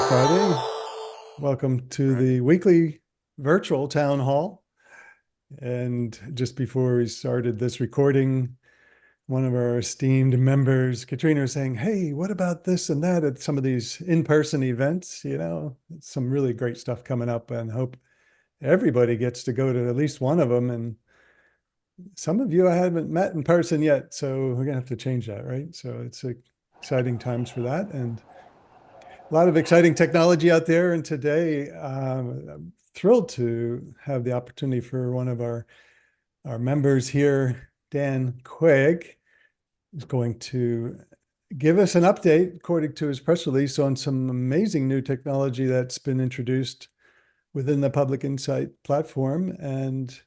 Friday. Welcome to Right. the weekly virtual town hall. And just before we started this recording, one of our esteemed members, Katrina, was saying, "Hey, what about this and that at some of these in-person events? Some really great stuff coming up, and hope everybody gets to go to at least one of them. And some of you I haven't met in person yet, so we're gonna have to change that, right? So it's exciting times for that. And a lot of exciting technology out there. And today, I'm thrilled to have the opportunity for one of our members here, Dan Quigg, is going to give us an update, according to his press release, on some amazing new technology that's been introduced within the Public Insight platform. And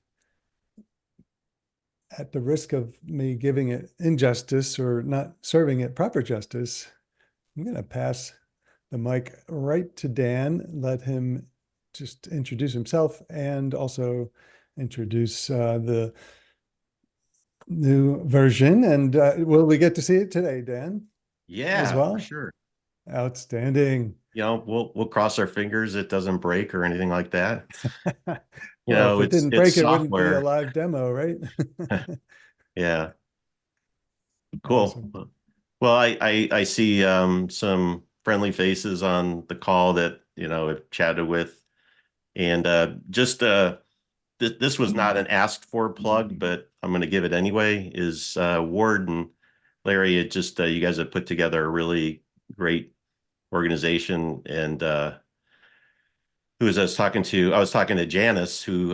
at the risk of me giving it injustice or not serving it proper justice, I'm going to pass the mic right to Dan, let him just introduce himself and also introduce the new version. And will we get to see it today, Dan, as Yeah, for well? sure. Outstanding. We'll cross our fingers it doesn't break or anything like that. Well, if it It's didn't it's break, it wouldn't be a software. live demo, right? Yeah, cool. Awesome. Well, I see some friendly faces on the call that I've chatted with, and just this was not an asked for plug, but I'm going to give it anyway. Is Ward and Larry? It just you guys have put together a really great organization, and who was I was talking to? I was talking to Janice, who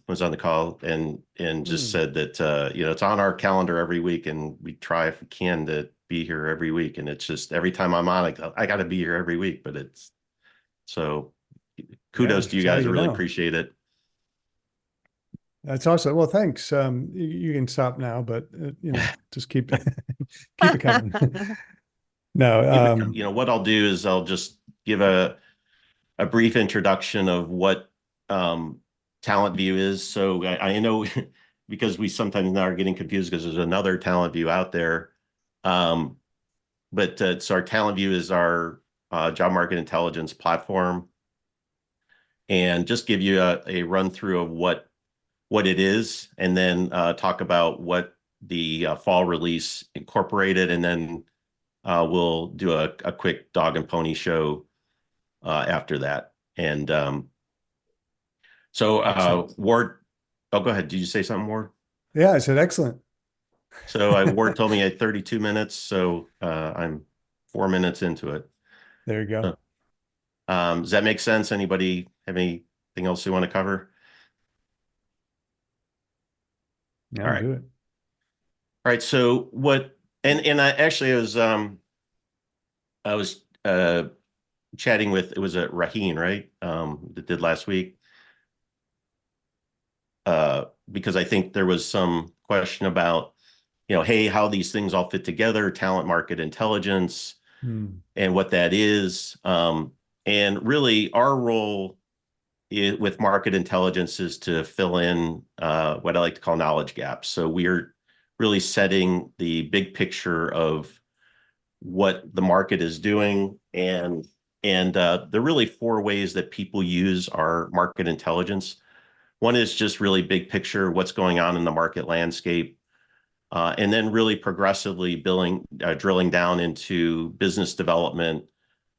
was on the call, and just Mm. said that it's on our calendar every week, and we try if we can to be here every week. And it's just every time I'm on, I got to be here every week. But it's so Yeah, kudos to you it's how guys. I you really know. appreciate it. That's awesome. Well, thanks. You can stop now, but just keep keep it coming. No, What I'll do is I'll just give a brief introduction of what TalentView is. So I know because we sometimes now are getting confused because there's another TalentView out there. Um, but so our TalentView is our job market intelligence platform, and just give you a run through of what it is, and then talk about what the fall release incorporated, and then we'll do a quick dog and pony show after that. And so, excellent. Ward, oh, go ahead. Did you say something, Ward? Yeah, I said excellent. So, Ward told me at 32 minutes, so I'm 4 minutes into it. There you go. So, does that make sense? Anybody have anything else you want to cover? All No, right. do it. All right. So what? And I actually I was chatting with, it was a Raheen, right? That did last week. Because I think there was some question about, hey, how these things all fit together, talent market intelligence, Hmm. and what that is. And really, our role with market intelligence is to fill in what I like to call knowledge gaps. So we're really setting the big picture of what the market is doing, and there are really four ways that people use our market intelligence. One is just really big picture, what's going on in the market landscape, and then really progressively drilling down into business development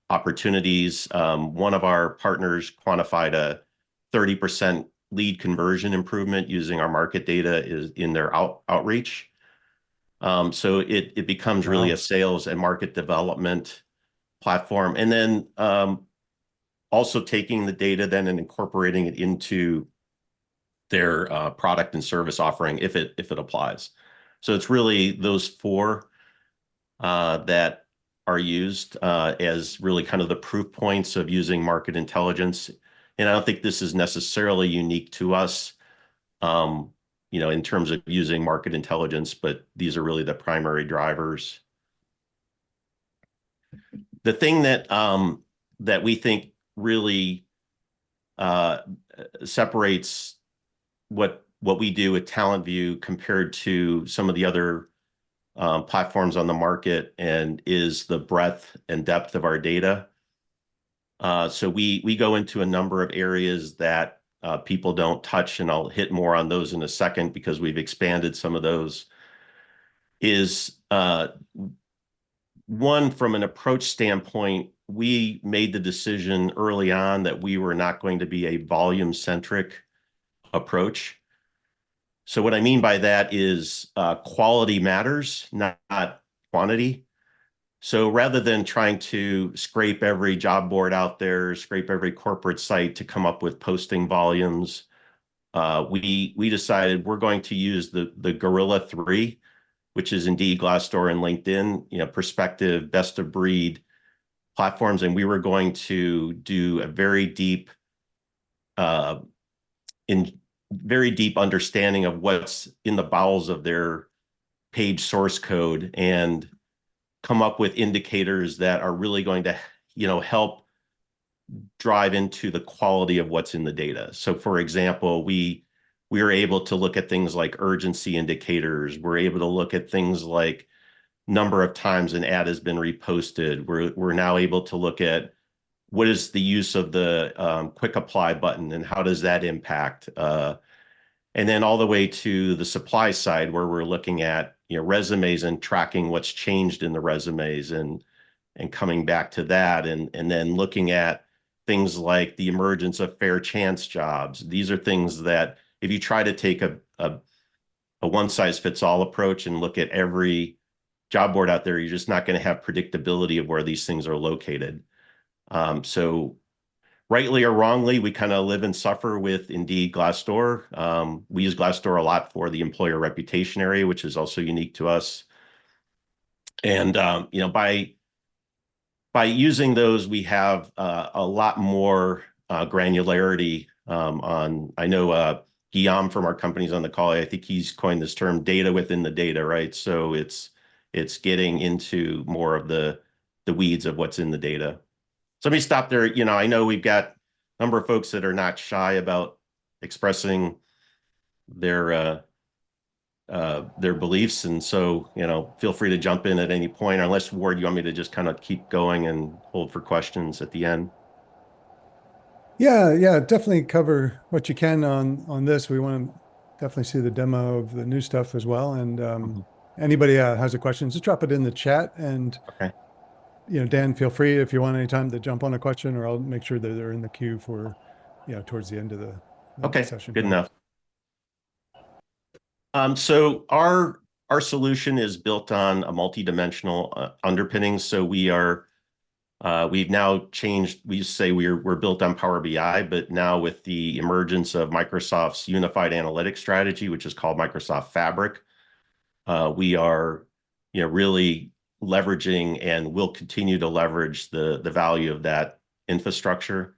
opportunities. One of our partners quantified a 30% lead conversion improvement using our market data is in their outreach. So it becomes really a Wow. sales and market development platform. And then also taking the data then and incorporating it into their product and service offering if it applies. So it's really those four that are used as really kind of the proof points of using market intelligence. And I don't think this is necessarily unique to us, in terms of using market intelligence, but these are really the primary drivers. The thing that we think really uh, separates what we do with TalentView compared to some of the other platforms on the market and is the breadth and depth of our data. So we go into a number of areas that people don't touch, and I'll hit more on those in a second because we've expanded some of those. Is one, from an approach standpoint, we made the decision early on that we were not going to be a volume-centric approach. So what I mean by that is quality matters, not quantity. So rather than trying to scrape every job board out there, scrape every corporate site to come up with posting volumes, we decided we're going to use the Gorilla 3, which is Indeed, Glassdoor, and LinkedIn, perspective, best of breed platforms, and we were going to do a uh, very deep understanding of what's in the bowels of their page source code and come up with indicators that are really going to, help drive into the quality of what's in the data. So, for example, we are able to look at things like urgency indicators. We're able to look at things like number of times an ad has been reposted. We're now able to look at what is the use of the quick apply button and how does that impact, and then all the way to the supply side where we're looking at resumes and tracking what's changed in the resumes and coming back to that, and then looking at things like the emergence of fair chance jobs. These are things that if you try to take a one size fits all approach and look at every job board out there, you're just not going to have predictability of where these things are located. So rightly or wrongly, we kind of live and suffer with Indeed, Glassdoor. We use Glassdoor a lot for the employer reputation area, which is also unique to us. And by using those, we have a lot more granularity on. I know Guillaume from our company's on the call. I think he's coined this term "data within the data," right? So it's getting into more of the weeds of what's in the data. So let me stop there. I know we've got a number of folks that are not shy about expressing their their beliefs, and so feel free to jump in at any point. Unless, Ward, you want me to just kind of keep going and hold for questions at the end. Yeah, definitely cover what you can on this. We want to definitely see the demo of the new stuff as well. And Mhm. anybody has a question, just drop it in the chat. And Okay. Dan, feel free if you want any time to jump on a question, or I'll make sure that they're in the queue for towards the end of the Okay, session good here. enough. So our solution is built on a multi-dimensional underpinning. So we've now changed. We say we're built on Power BI, but now with the emergence of Microsoft's unified analytics strategy, which is called Microsoft Fabric, we are really leveraging and will continue to leverage the value of that infrastructure.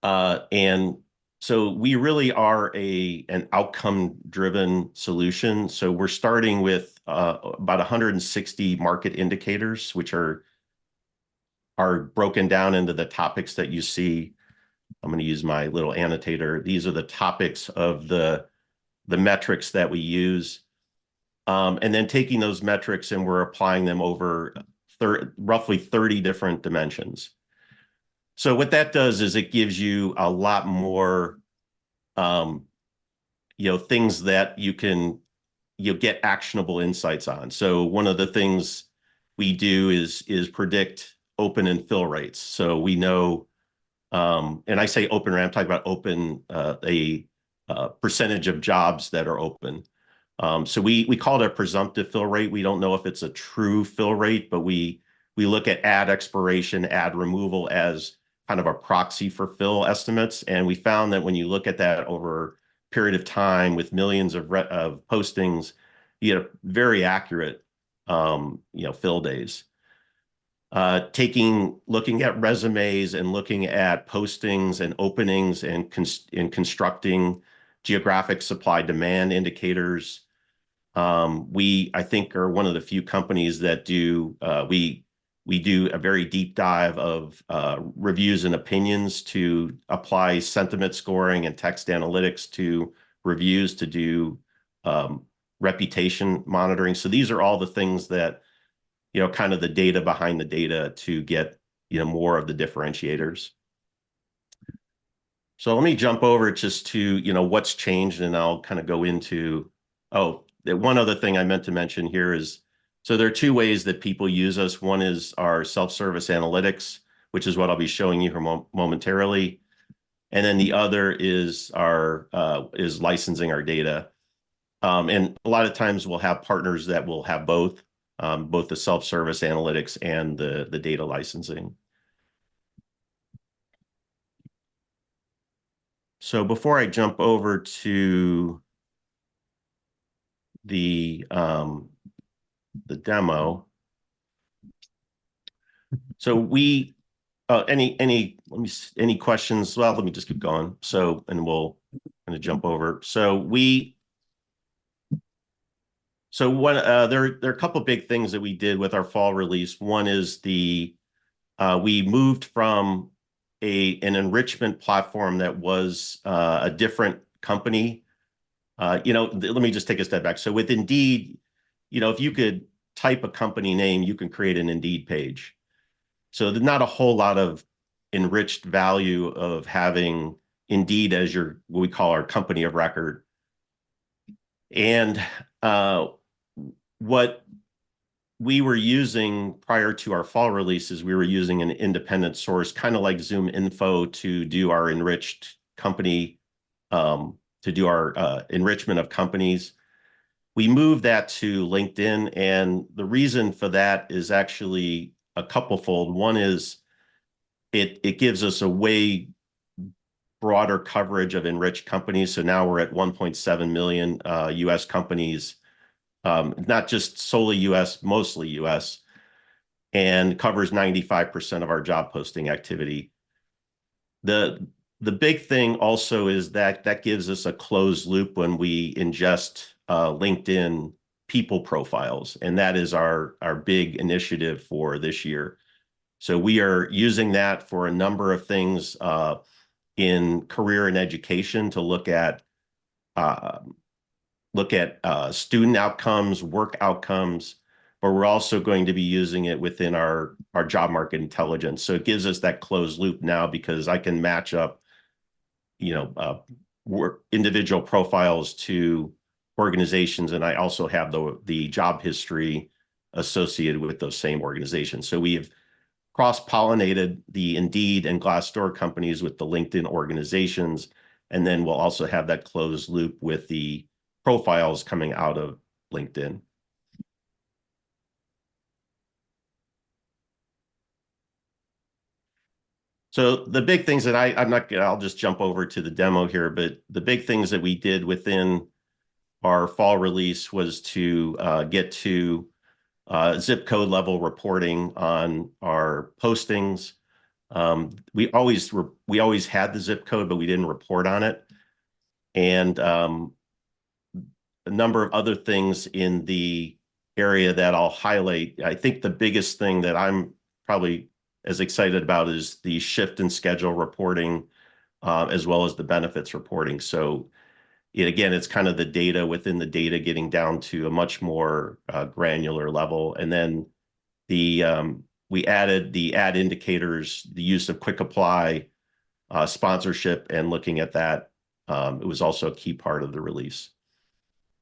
And so we really are an outcome-driven solution. So we're starting with about 160 market indicators, which are broken down into the topics that you see. I'm going to use my little annotator. These are the topics of the metrics that we use. And then taking those metrics and we're applying them over roughly 30 different dimensions. So what that does is it gives you a lot more, things that you can get actionable insights on. So one of the things we do is predict open and fill rates. So we know, and I say open rate, I'm talking about open, a percentage of jobs that are open. So we call it a presumptive fill rate. We don't know if it's a true fill rate, but we look at ad expiration, ad removal as kind of a proxy for fill estimates. And we found that when you look at that over a period of time with millions of postings, you get a very accurate, fill days. Looking at resumes and looking at postings and openings and constructing geographic supply demand indicators. We, I think, are one of the few companies that we do a very deep dive of reviews and opinions to apply sentiment scoring and text analytics to reviews to do reputation monitoring. So these are all the things that kind of the data behind the data to get more of the differentiators. So let me jump over just to, what's changed, and I'll kind of go into, one other thing I meant to mention here is, so there are two ways that people use us. One is our self-service analytics, which is what I'll be showing you here momentarily. And then the other is is licensing our data. And a lot of times we'll have partners that will have both the self-service analytics and the data licensing. So before I jump over to the demo, so we any questions? Well, let me just keep going. So, and we'll kind of jump over. There are a couple of big things that we did with our fall release. One is we moved from an enrichment platform that was a different company. Let me just take a step back. So with Indeed, if you could type a company name, you can create an Indeed page. So there's not a whole lot of enriched value of having Indeed as what we call our company of record. And what we were using prior to our fall releases, we were using an independent source, kind of like Zoom Info, to do our enriched company, to do our enrichment of companies. We moved that to LinkedIn, and the reason for that is actually a couple-fold. One is it gives us a way broader coverage of enriched companies. So now we're at 1.7 million US companies, not just solely US, mostly US, and covers 95% of our job posting activity. The big thing also is that gives us a closed loop when we ingest LinkedIn people profiles, and that is our big initiative for this year. So we are using that for a number of things in career and education to look at student outcomes, work outcomes, but we're also going to be using it within our job market intelligence. So it gives us that closed loop now, because I can match up, individual profiles to organizations, and I also have the job history associated with those same organizations. So we have cross-pollinated the Indeed and Glassdoor companies with the LinkedIn organizations, and then we'll also have that closed loop with the profiles coming out of LinkedIn. So the big things that I'll just jump over to the demo here, but the big things that we did within our fall release was to get to zip code level reporting on our postings. We always had the zip code, but we didn't report on it. And a number of other things in the area that I'll highlight. I think the biggest thing that I'm probably as excited about is the shift in schedule reporting, as well as the benefits reporting. So again, it's kind of the data within the data getting down to a much more granular level. And then we added the ad indicators, the use of quick apply, sponsorship, and looking at that. It was also a key part of the release.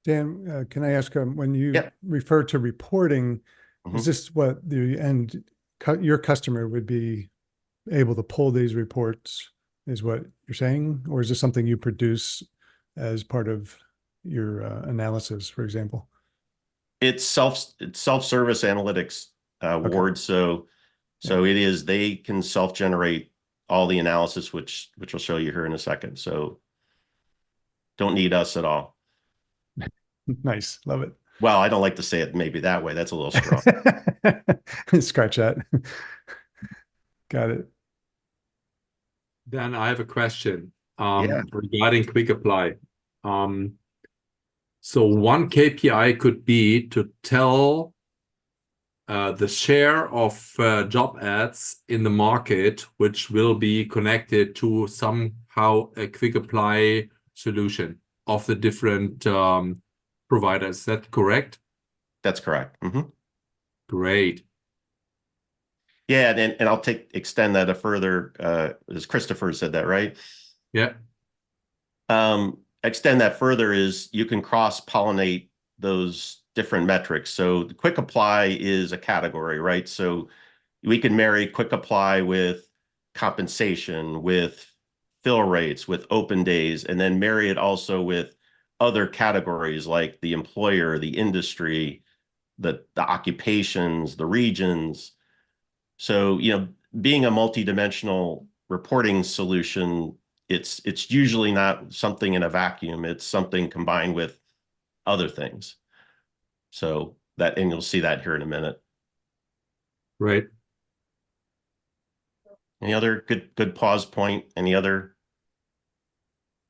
Dan, can I ask, when you Yep. refer to reporting, is this what your customer would be able to pull these reports, is what you're saying? Or is this something you produce as part of your analysis, for example? It's self-service analytics, Ward. So it is, they can self-generate all the analysis, which I'll show you here in a second. So don't need us at all. Nice. Love it. Well, I don't like to say it maybe that way. That's a little strong. Scratch that. Got it. Then I have a question Yeah. regarding quick apply. So one KPI could be to tell the share of job ads in the market, which will be connected to somehow a quick apply solution of the different providers. Is that correct? That's correct. Great. Yeah, and I'll extend that a further, as Christopher said that, right? Yeah. Extend that further is you can cross-pollinate those different metrics. So the quick apply is a category, right? So we can marry quick apply with compensation, with fill rates, with open days, and then marry it also with other categories like the employer, the industry, the occupations, the regions. So, being a multidimensional reporting solution, it's usually not something in a vacuum. It's something combined with other things. So that, and you'll see that here in a minute. Right. Any other good pause point? Any other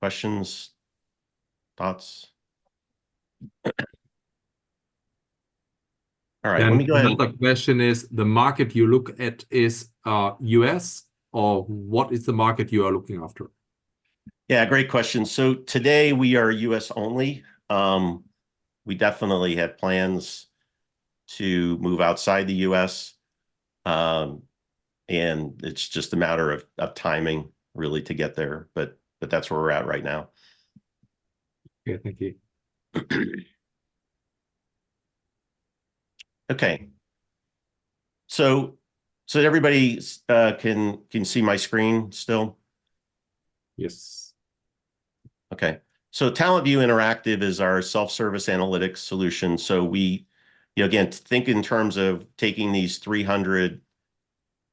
questions, thoughts? All right, let And me go ahead. another question is, the market you look at is US, or what is the market you are looking after? Yeah, great question. So today we are US only. We definitely have plans to move outside the US. And it's just a matter of timing really to get there. But that's where we're at right now. Okay, thank you. Okay. So everybody can see my screen still? Yes. Okay. So TalentView Interactive is our self-service analytics solution. So we, again, think in terms of taking these 300,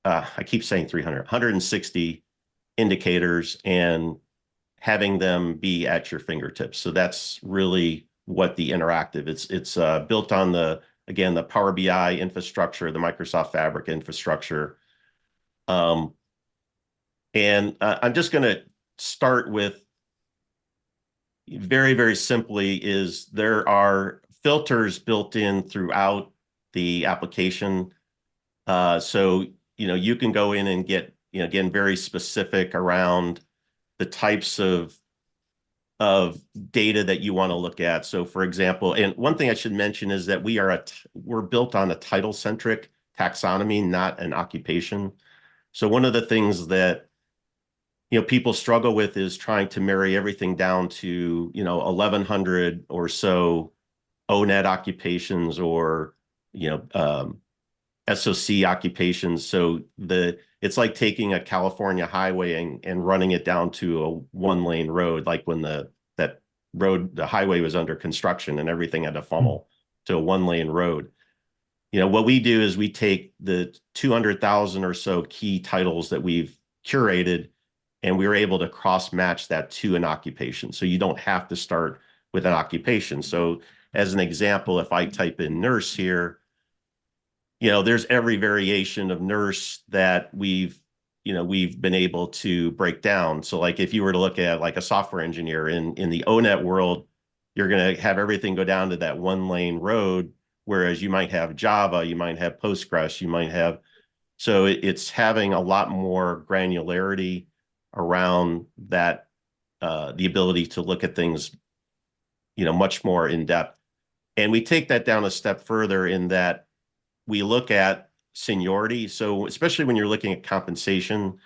I keep saying 300, 160 indicators and having them be at your fingertips. So that's really what the interactive, it's built on the Power BI infrastructure, the Microsoft Fabric infrastructure. And I'm just going to start with very, very simply is there are filters built in throughout the application. So, you can go in and get, again, very specific around the types of data that you want to look at. So for example, and one thing I should mention is that we're built on a title-centric taxonomy, not an occupation. So one of the things that people struggle with is trying to marry everything down to 1,100 or so ONET occupations or SOC occupations. So it's like taking a California highway and running it down to a one-lane road, like when the highway was under construction and everything had to funnel to a one-lane road. What we do is we take the 200,000 or so key titles that we've curated, and we were able to cross-match that to an occupation. So you don't have to start with an occupation. So as an example, if I type in nurse here, there's every variation of nurse that we've been able to break down. So like if you were to look at like a software engineer in the ONET world, you're going to have everything go down to that one lane road, whereas you might have Java, you might have Postgres, you might have, so it's having a lot more granularity around that, the ability to look at things, much more in depth. And we take that down a step further in that we look at seniority. So especially when you're looking at compensation,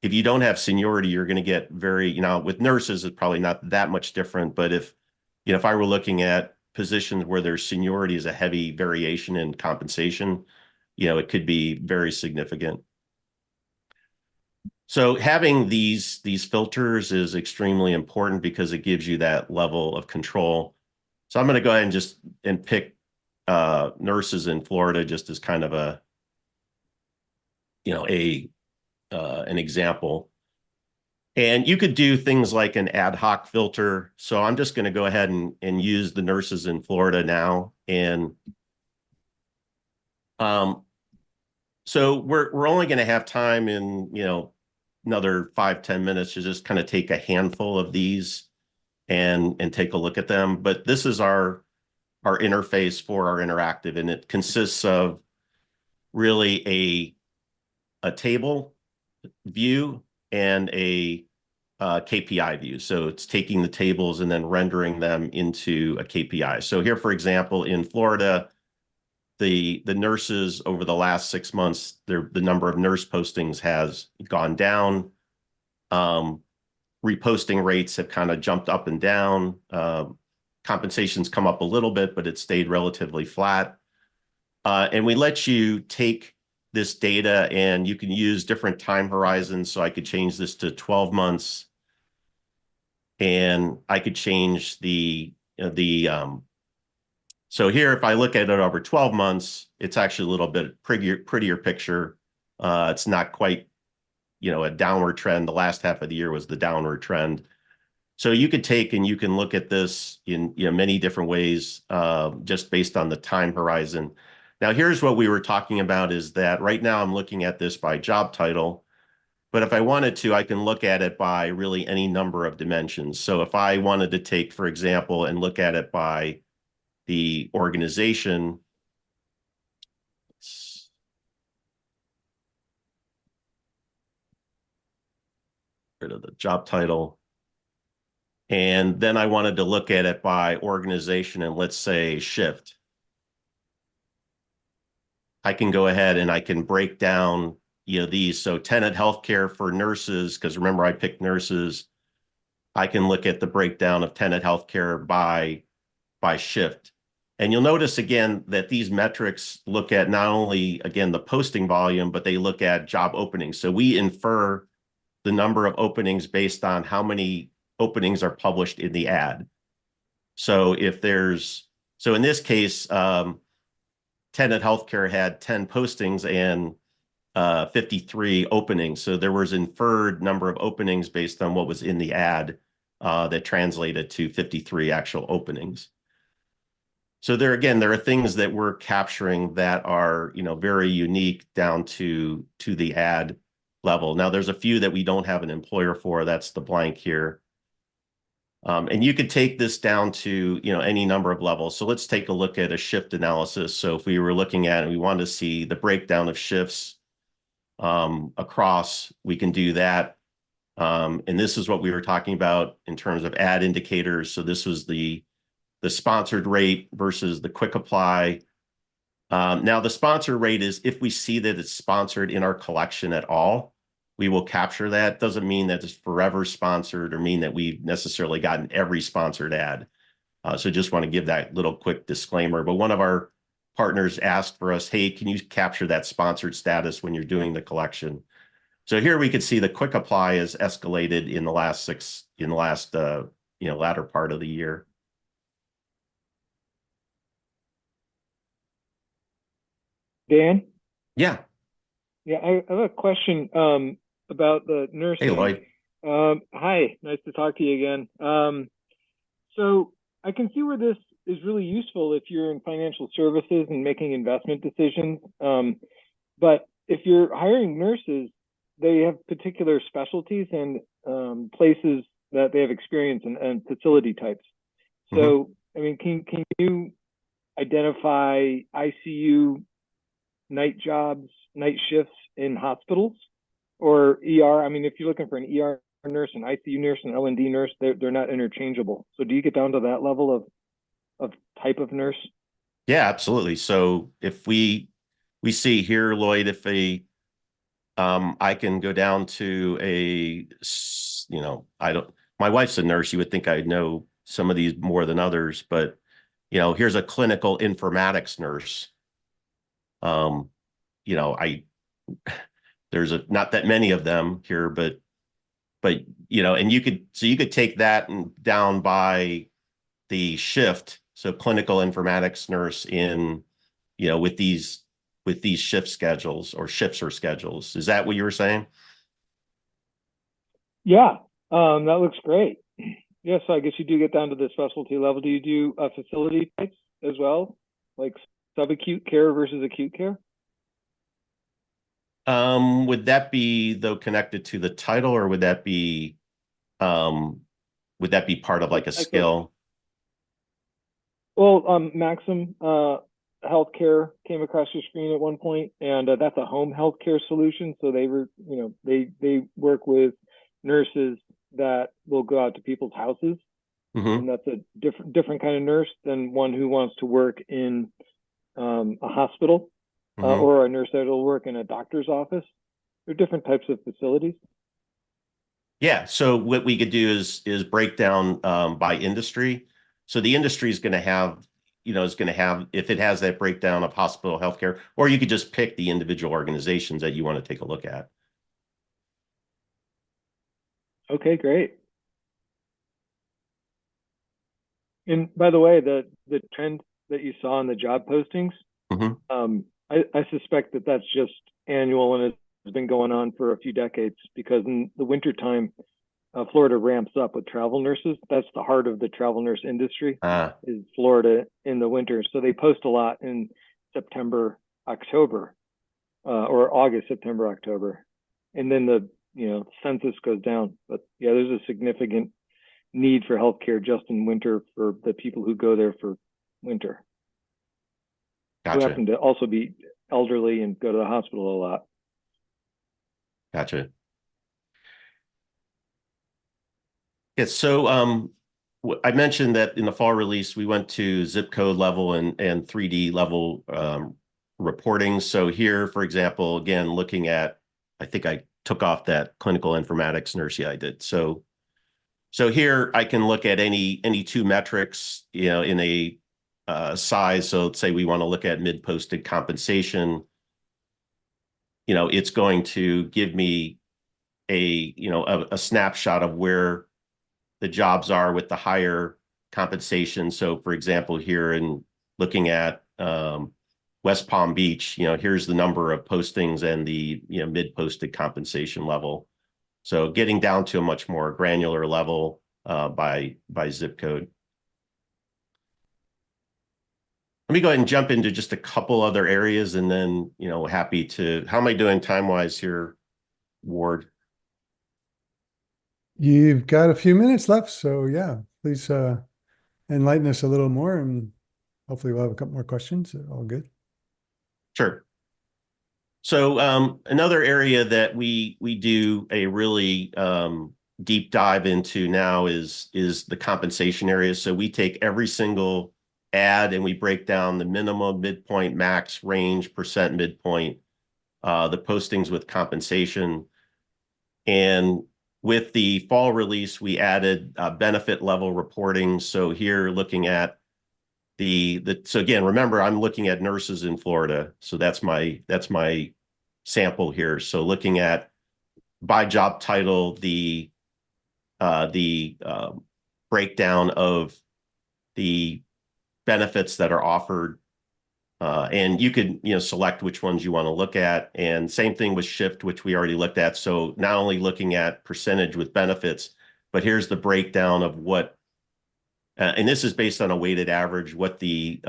if you don't have seniority, you're going to get very, with nurses, it's probably not that much different. But if I were looking at positions where there's seniority is a heavy variation in compensation, it could be very significant. So having these filters is extremely important because it gives you that level of control. So I'm going to go ahead and pick nurses in Florida just as kind of an example. And you could do things like an ad hoc filter. So I'm just going to go ahead and use the nurses in Florida now. And so we're only going to have time in, another 5-10 minutes to just kind of take a handful of these and take a look at them. But this is our interface for our interactive, and it consists of really a table view and a KPI view. So it's taking the tables and then rendering them into a KPI. So here, for example, in Florida, the nurses over the last 6 months, the number of nurse postings has gone down. Reposting rates have kind of jumped up and down. Compensations come up a little bit, but it stayed relatively flat. And we let you take this data and you can use different time horizons. So I could change this to 12 months, and I could change so here, if I look at it over 12 months, it's actually a little bit prettier picture. It's not quite, a downward trend. The last half of the year was the downward trend. So you could take and you can look at this in many different ways, just based on the time horizon. Now, here's what we were talking about is that right now I'm looking at this by job title, but if I wanted to, I can look at it by really any number of dimensions. So if I wanted to take, for example, and look at it by the organization, rid of the job title. And then I wanted to look at it by organization and let's say shift. I can go ahead and I can break down, these. So Tenet Healthcare for nurses, because remember I picked nurses. I can look at the breakdown of Tenet Healthcare by shift. And you'll notice again that these metrics look at not only, again, the posting volume, but they look at job openings. So we infer the number of openings based on how many openings are published in the ad. So in this case, Tenet Healthcare had 10 postings and 53 openings. So there was inferred number of openings based on what was in the ad that translated to 53 actual openings. So there are things that we're capturing that are, very unique down to the ad level. Now there's a few that we don't have an employer for. That's the blank here. And you could take this down to, any number of levels. So let's take a look at a shift analysis. So if we were looking at and we wanted to see the breakdown of shifts across, we can do that. And this is what we were talking about in terms of ad indicators. So this was the sponsored rate versus the quick apply. Now the sponsored rate is if we see that it's sponsored in our collection at all, we will capture that. Doesn't mean that it's forever sponsored or mean that we've necessarily gotten every sponsored ad. So just want to give that little quick disclaimer. But one of our partners asked for us, hey, can you capture that sponsored status when you're doing the collection? So here we could see the quick apply is escalated in the last latter part of the year. Dan? Yeah. Yeah, I have a question about the nursing. Hey, Lloyd. Hi, nice to talk to you again. So I can see where this is really useful if you're in financial services and making investment decisions. But if you're hiring nurses, they have particular specialties and places that they have experience in and facility types. So, I mean, can you identify ICU night jobs, night shifts in hospitals or ER? I mean, if you're looking for an ER nurse, an ICU nurse, an L&D nurse, they're not interchangeable. So do you get down to that level of type of nurse? Yeah, absolutely. So if we see here, Lloyd, if I can go down to my wife's a nurse. You would think I'd know some of these more than others, but here's a clinical informatics nurse. There's not that many of them here, but and you could take that and down by the shift. So clinical informatics nurse in, with these shift schedules or shifts or schedules. Is that what you were saying? Yeah, that looks great. Yeah, so I guess you do get down to the specialty level. Do you do facility types as well, like subacute care versus acute care? Would that be though connected to the title, or would that be part of like a skill? Well, Maxim Healthcare came across your screen at one point, and that's a home healthcare solution. So they were, they work with nurses that will go out to people's houses, and that's a different kind of nurse than one who wants to work in a hospital, Mhm. or a nurse that'll work in a doctor's office. They're different types of facilities. Yeah. So what we could do is break down by industry. So the industry is going to have, is going to have, if it has that breakdown of hospital healthcare, or you could just pick the individual organizations that you want to take a look at. Okay, great. And by the way, the trend that you saw in the job postings, Mhm. I suspect that that's just annual and it's been going on for a few decades, because in the wintertime, Florida ramps up with travel nurses. That's the heart of the travel nurse industry, is Florida in the winter. So they post a lot in September, October, or August, September, October. And then the census goes down. But yeah, there's a significant need for healthcare just in winter for the people who go there for winter, who Gotcha. happen to also be elderly and go to the hospital a lot. Gotcha. Yeah, so I mentioned that in the fall release, we went to zip code level and 3D level reporting. So here, for example, again, looking at, I think I took off that clinical informatics nurse I did. So here I can look at any two metrics, in a size. So let's say we want to look at mid-posted compensation. It's going to give me a snapshot of where the jobs are with the higher compensation. So for example, here in looking at West Palm Beach, here's the number of postings and the mid-posted compensation level. So getting down to a much more granular level by zip code. Let me go ahead and jump into just a couple other areas, and then happy to. How am I doing time-wise here, Ward? You've got a few minutes left, so yeah, please enlighten us a little more, and hopefully we'll have a couple more questions. All good. Sure. So another area that we do a really deep dive into now is the compensation area. So we take every single ad and we break down the minimum, midpoint, max, range, percent, midpoint, the postings with compensation. And with the fall release, we added benefit level reporting. So here looking at so again, remember, I'm looking at nurses in Florida. So that's my sample here. So looking at by job title, the breakdown of the benefits that are offered. And you could, select which ones you want to look at. And same thing with shift, which we already looked at. So not only looking at percentage with benefits, but here's the breakdown of what, and this is based on a weighted average, what the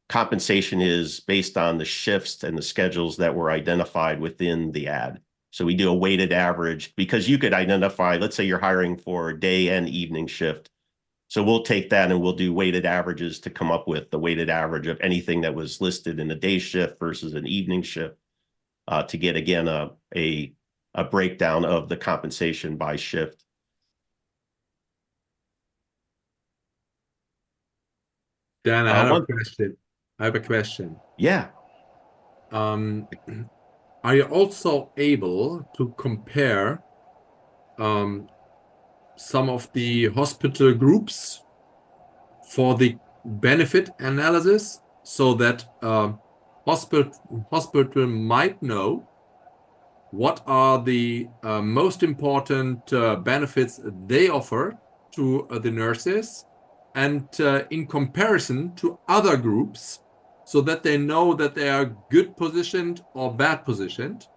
compensation is based on the shifts and the schedules that were identified within the ad. So we do a weighted average because you could identify, let's say you're hiring for day and evening shift. So we'll take that and we'll do weighted averages to come up with the weighted average of anything that was listed in a day shift versus an evening shift to get, again, a breakdown of the compensation by shift. Dan, I have a question. Yeah. Are you also able to compare some of the hospital groups for the benefit analysis, so that hospital might know what are the most important benefits they offer to the nurses, and in comparison to other groups, so that they know that they are good positioned or bad positioned?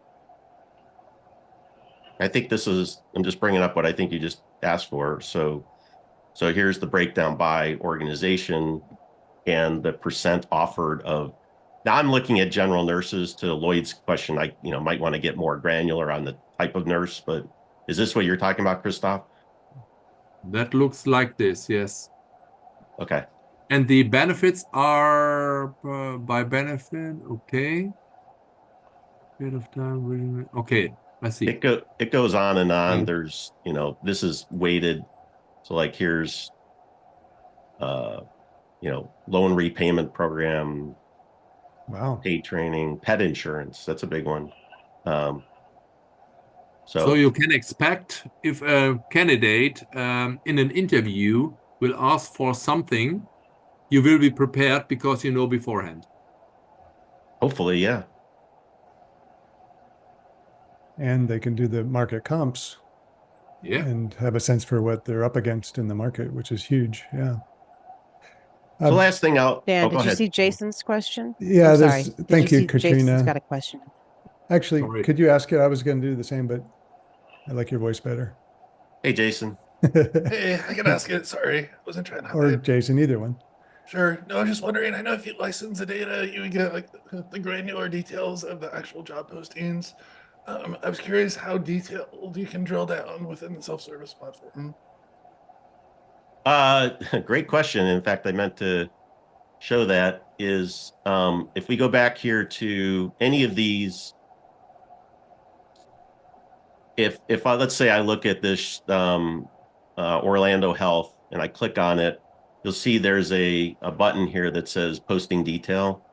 I think I'm just bringing up what I think you just asked for. So here's the breakdown by organization and the percent offered of. Now I'm looking at general nurses. To Lloyd's question, I might want to get more granular on the type of nurse, but is this what you're talking about, Christoph? That looks like this, yes. Okay. And the benefits are by benefit, okay. Period of time, okay, I see. It goes on and on. Mm. There's, this is weighted. So like here's loan repayment program, Wow. paid training, pet insurance. That's a big one. So you can expect if a candidate in an interview will ask for something, you will be prepared because you know beforehand. hopefully, yeah. And they can do the market comps Yeah. and have a sense for what they're up against in the market, which is huge. Yeah. So last thing Dan, go did you ahead. see Jason's question? Yeah, I'm there's, sorry. Did thank you you, see Jason's Katrina. got a question? Actually, Sorry. could you ask it? I was going to do the same, but I like your voice better. Hey, Jason. Hey, I can ask it. Sorry, I wasn't trying to Or hide. Jason, either one. Sure. No, I was just wondering. I know if you license the data, you would get like the granular details of the actual job postings. I was curious how detailed you can drill down within the self-service platform. Great question. In fact, I meant to show that is if we go back here to any of these, if let's say I look at this Orlando Health and I click on it, you'll see there's a button here that says posting detail.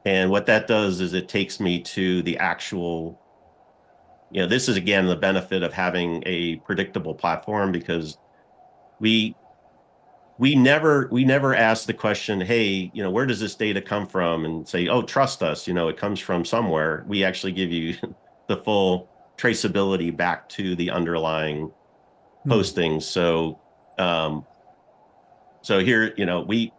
And what that does is it takes me to the actual, this is again the benefit of having a predictable platform, because we never ask the question, hey, where does this data come from, and say, oh, trust us, it comes from somewhere. We actually give you the full traceability back to the underlying postings. So here, we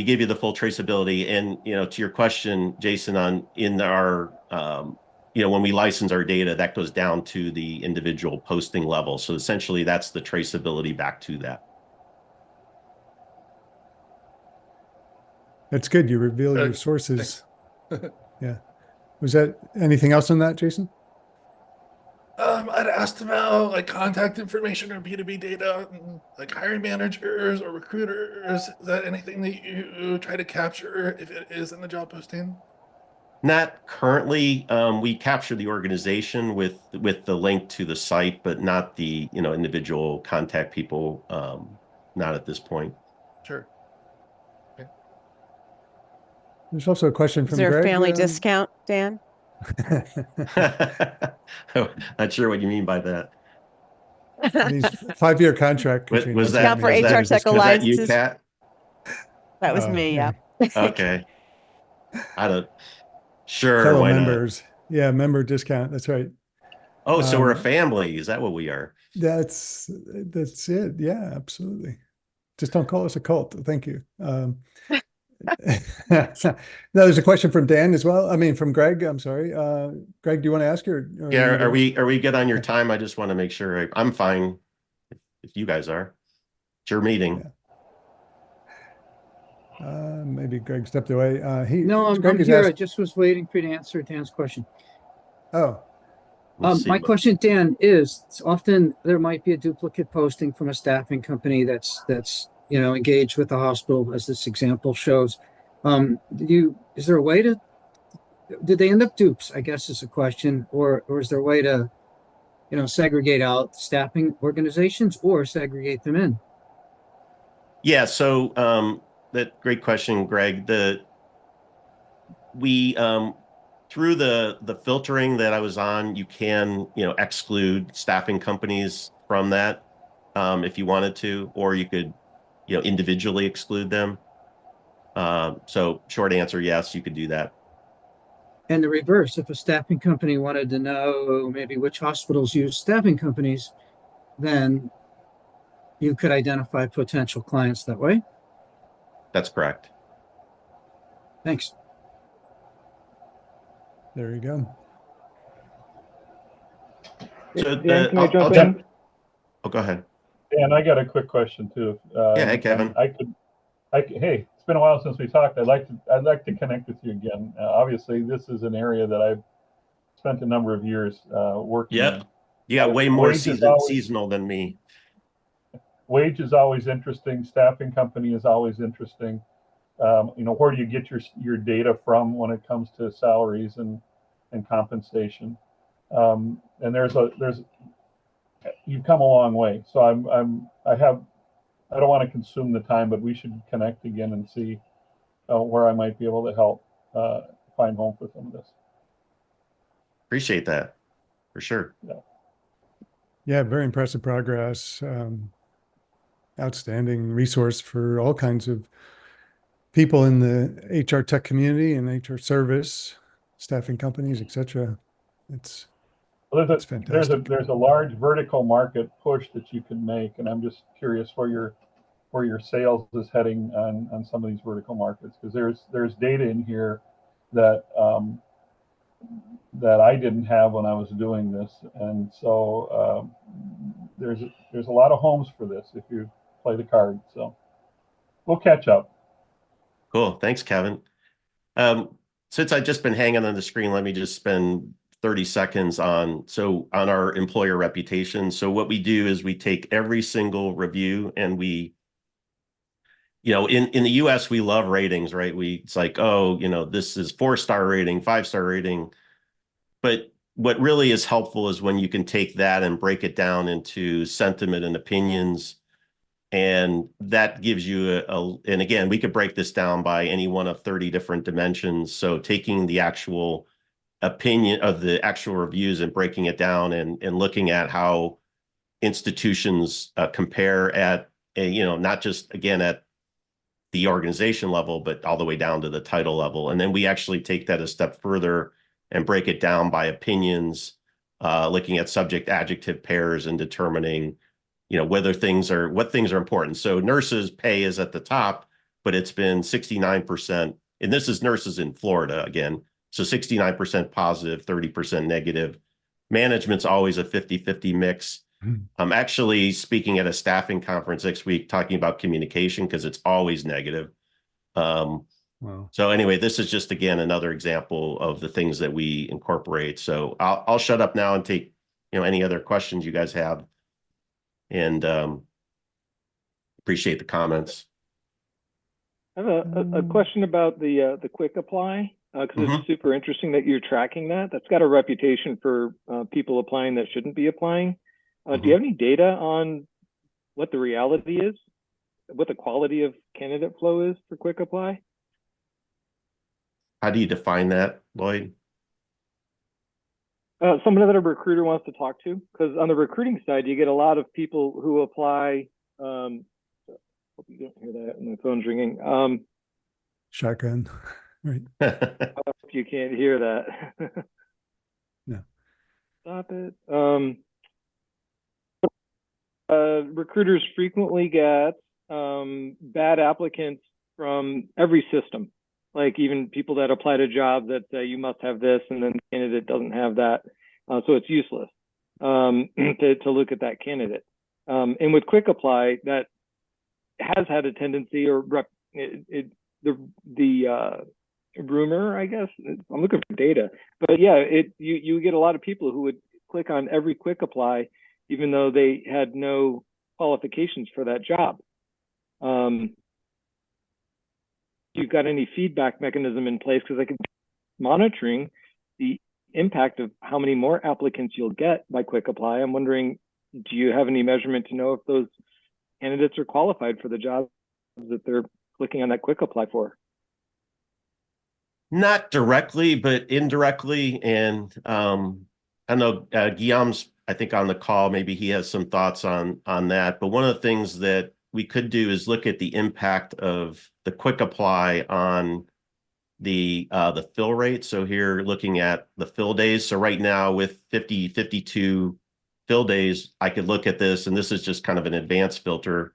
give you the full traceability. And to your question, Jason, in our when we license our data, that goes down to the individual posting level. So essentially that's the traceability back to that. That's good. You reveal your sources. Yeah. Was that anything else on that, Jason? I'd asked about like contact information or B2B data, like hiring managers or recruiters. Is that anything that you try to capture if it is in the job posting? Not currently. We capture the organization with the link to the site, but not the individual contact people. Not at this point. Sure. There's also a question Is from there Greg. a family discount, Dan? Not sure what you mean by that. These 5-year contract. Katrina, Was Discount for HR Tech was that you, Alliances. Kat? That was me, yeah. Okay. Sure, Fellow why not? members. Yeah, member discount. That's right. Oh, so we're a family. Is that what we are? That's it. Yeah, absolutely. Just don't call us a cult. Thank you. Now there's a question from Dan as well. I mean, from Greg. I'm sorry. Greg, do you want to ask her? Yeah. Are we good on your time? I just want to make sure I'm fine if you guys are. It's your meeting. Yeah. Maybe Greg stepped away. No, I'm here. I just was waiting for you to answer Dan's question. Oh. My question, Dan, is often there might be a duplicate posting from a staffing company that's engaged with the hospital, as this example shows. Is there a way to, did they end up dupes, I guess is the question, or is there a way to, segregate out staffing organizations or segregate them in? Yeah, so that great question, Greg. We through the filtering that I was on, you can exclude staffing companies from that if you wanted to, or you could individually exclude them. So short answer, yes, you could do that. And the reverse, if a staffing company wanted to know maybe which hospitals use staffing companies, then you could identify potential clients that way. That's correct. Thanks. There you go. So Dan, can I jump jump in? Oh, go ahead. Dan, I got a quick question too. Yeah, hey, Kevin. Hey, it's been a while since we talked. I'd like to connect with you again. Obviously, this is an area that I've spent a number of years working in. You got way more seasonal than me. Wage is always interesting. Staffing company is always interesting. Where do you get your data from when it comes to salaries and compensation? And you've come a long way. So I have I don't want to consume the time, but we should connect again and see where I might be able to help find home for some of this. Appreciate that for sure. Yeah, very impressive progress. Outstanding resource for all kinds of people in the HR tech community and HR service, staffing companies, etc. It's Well, fantastic. there's a large vertical market push that you can make, and I'm just curious where your sales is heading on some of these vertical markets, because there's data in here that that I didn't have when I was doing this, and so there's a lot of homes for this if you play the card. So we'll catch up. Cool. Thanks, Kevin. Since I've just been hanging on the screen, let me just spend 30 seconds on our employer reputation. So what we do is we take every single review and we, in the US, we love ratings, right? It's like, oh, this is 4-star rating, 5-star rating. But what really is helpful is when you can take that and break it down into sentiment and opinions. And that gives you and again, we could break this down by any one of 30 different dimensions. So taking the actual opinion of the actual reviews and breaking it down and looking at how institutions compare at, not just, again, at the organization level, but all the way down to the title level. And then we actually take that a step further and break it down by opinions, looking at subject adjective pairs and determining what things are important. So nurses pay is at the top, but it's been 69%, and this is nurses in Florida again. So 69% positive, 30% negative. Management's always a 50-50 mix. I'm actually speaking at a staffing conference next week talking about communication because it's always negative. Wow. So anyway, this is just, again, another example of the things that we incorporate. So I'll shut up now and take any other questions you guys have. And appreciate the comments. I have a question about the quick apply, because it's super interesting that you're tracking that. That's got a reputation for people applying that shouldn't be applying. Do you have any data on what the reality is, what the quality of candidate flow is for quick apply? How do you define that, Lloyd? Someone that a recruiter wants to talk to, because on the recruiting side, you get a lot of people who apply. Hope you don't hear that. My phone's ringing. Shotgun, right? I hope you can't hear that. No. Stop it. Recruiters frequently get bad applicants from every system. Like even people that apply to jobs that say you must have this, and then the candidate doesn't have that, so it's useless to look at that candidate. And with quick apply, that has had a tendency, or the rumor, I guess. I'm looking for data, but yeah, you get a lot of people who would click on every quick apply, even though they had no qualifications for that job. You've got any feedback mechanism in place, because I can monitoring the impact of how many more applicants you'll get by quick apply. I'm wondering, do you have any measurement to know if those candidates are qualified for the jobs that they're clicking on that quick apply for? Not directly, but indirectly. And I know Guillaume's, I think, on the call. Maybe he has some thoughts on that. But one of the things that we could do is look at the impact of the quick apply on the fill rate. So here, looking at the fill days. So right now with 52 fill days, I could look at this, and this is just kind of an advanced filter.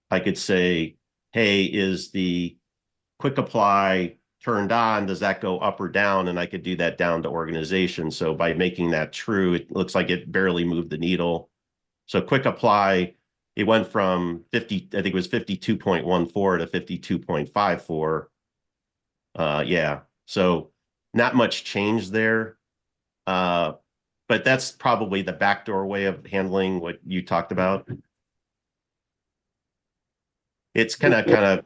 I could say, hey, is the quick apply turned on? Does that go up or down? And I could do that down to organization. So by making that true, it looks like it barely moved the needle. So quick apply, it went from 50, I think it was 52.14 to 52.54. Yeah, so not much change there. But that's probably the backdoor way of handling what you talked about. It's kind of,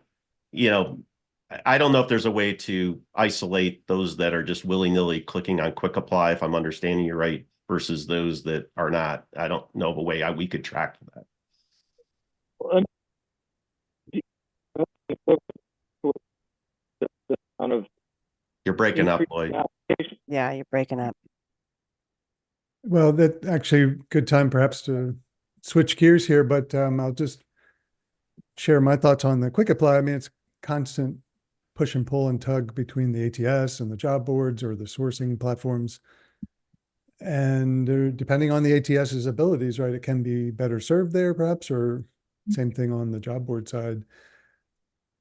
I don't know if there's a way to isolate those that are just willy-nilly clicking on quick apply, if I'm understanding you right, versus those that are not. I don't know of a way we could track that. the amount of You're breaking up, increase Lloyd. in application. Yeah, you're breaking up. Well, that actually good time perhaps to switch gears here, but I'll just share my thoughts on the quick apply. I mean, it's constant push and pull and tug between the ATS and the job boards or the sourcing platforms. And depending on the ATS's abilities, right, it can be better served there perhaps, or same thing on the job board side.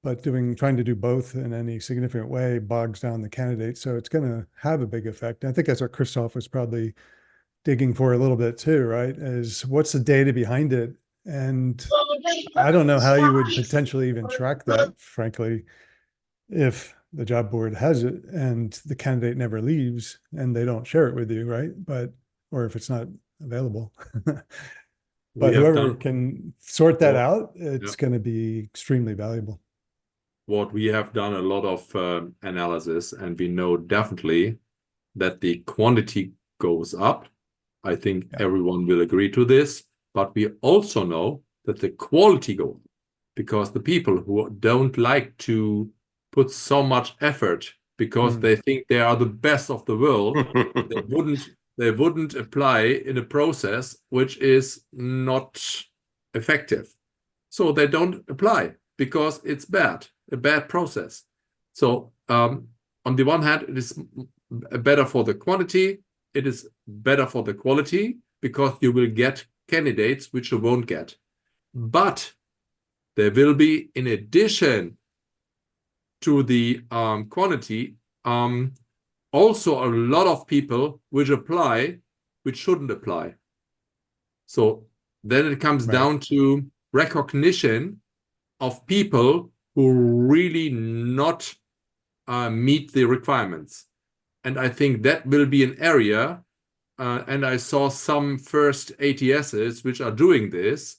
But trying to do both in any significant way bogs down the candidate. So it's going to have a big effect. I think that's what Christoph was probably digging for a little bit too, right? Is what's the data behind it? And I don't know how you would potentially even track that, frankly, if the job board has it and the candidate never leaves and they don't share it with you, right? Or if it's not available. But whoever can sort that out, it's going to be extremely valuable. What we have done a lot of analysis, and we know definitely that the quantity goes up. I think everyone will agree to this, but we also know that the quality goes up, because the people who don't like to put so much effort because they think they are the best of the world, they wouldn't apply in a process which is not effective. So they don't apply because it's a bad process. So on the one hand, it is better for the quantity, it is better for the quality, because you will get candidates which you won't get. But there will be, in addition to the quantity, also a lot of people which apply, which shouldn't apply. So then it comes down to recognition of people who really not meet the requirements. And I think that will be an area, and I saw some first ATSs which are doing this.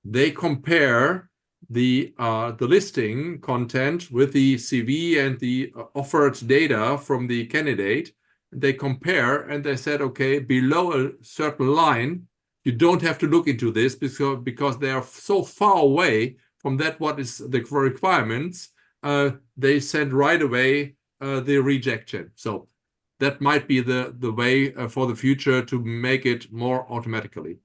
They compare the listing content with the CV and the offered data from the candidate. They compare and they said, okay, below a certain line, you don't have to look into this because they are so far away from that what is the requirements. They send right away the rejection. So that might be the way for the future to make it more automatically.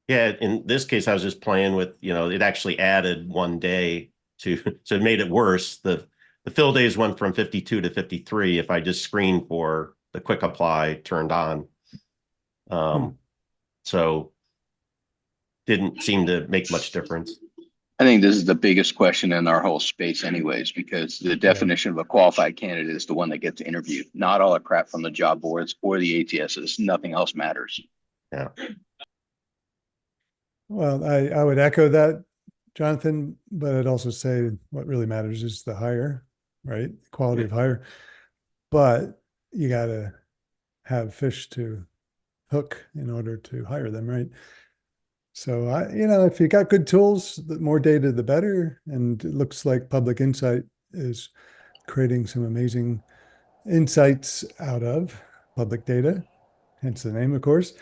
Yeah, in this case, I was just playing with, it actually added one day so it made it worse. The fill days went from 52 to 53 if I just screened for the quick apply turned on. So didn't seem to make much difference. I think this is the biggest question in our whole space anyways, because the definition of a qualified candidate is the one that gets interviewed, not all the crap from the job boards or the ATSs. Nothing else matters. Yeah. Well, I would echo that, Jonathan, but I'd also say what really matters is the hire, right? Quality of hire. But you got to have fish to hook in order to hire them, right? So if you got good tools, the more data, the better. And it looks like Public Insight is creating some amazing insights out of public data, hence the name, of course.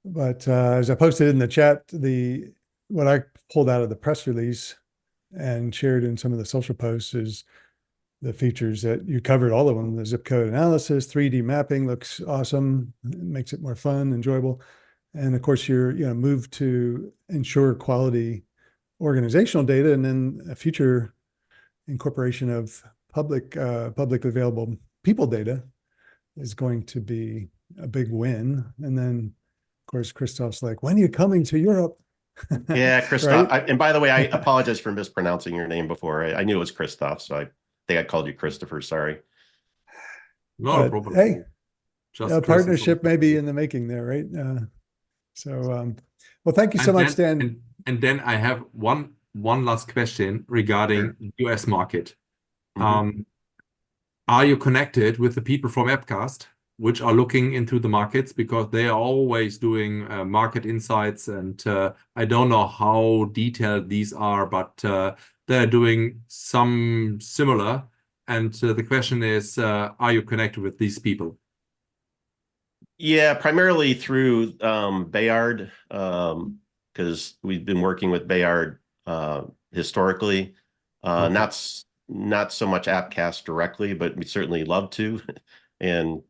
But as I posted in the chat, what I pulled out of the press release and shared in some of the social posts is the features that you covered, all of them. The zip code analysis, 3D mapping looks awesome. It makes it more fun, enjoyable. And of course, you're move to ensure quality organizational data, and then a future incorporation of publicly available people data is going to be a big win. And then, of course, Christoph's like, when are you coming to Europe? Yeah, Christoph. Right? And by the way, I apologize for mispronouncing your name before. I knew it was Christoph, so I think I called you Christopher. Sorry. Not a problem. Hey, Just a partnership may be in the making there, right? Well, thank you so much, Dan. And then I have one last question regarding the US market. Are you connected with the people from Appcast, which are looking into the markets, because they are always doing market insights, and I don't know how detailed these are, but they're doing some similar. And the question is, are you connected with these people? Yeah, primarily through Bayard, because we've been working with Bayard historically. Okay. Not so much Appcast directly, but we certainly love to. And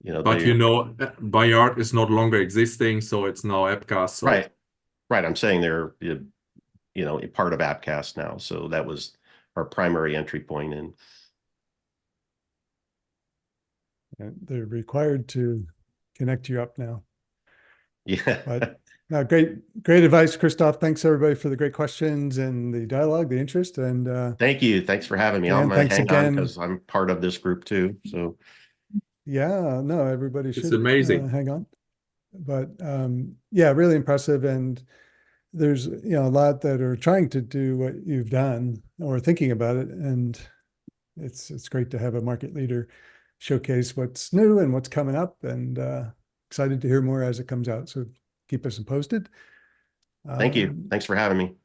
But you know, Bayard is not longer existing, so it's now Appcast. So right. I'm saying they're a part of Appcast now. So that was our primary entry point in. They're required to connect you up now. Yeah. But no, great advice, Christoph. Thanks everybody for the great questions and the dialogue, the interest, and Thank you. Thanks for having me. Dan, I'm gonna thanks hang on again. because I'm part of this group too. So yeah, no, everybody it's should amazing. hang on. But yeah, really impressive. And there's a lot that are trying to do what you've done or thinking about it, and it's great to have a market leader showcase what's new and what's coming up, and excited to hear more as it comes out. So keep us posted. thank you. Thanks for having me.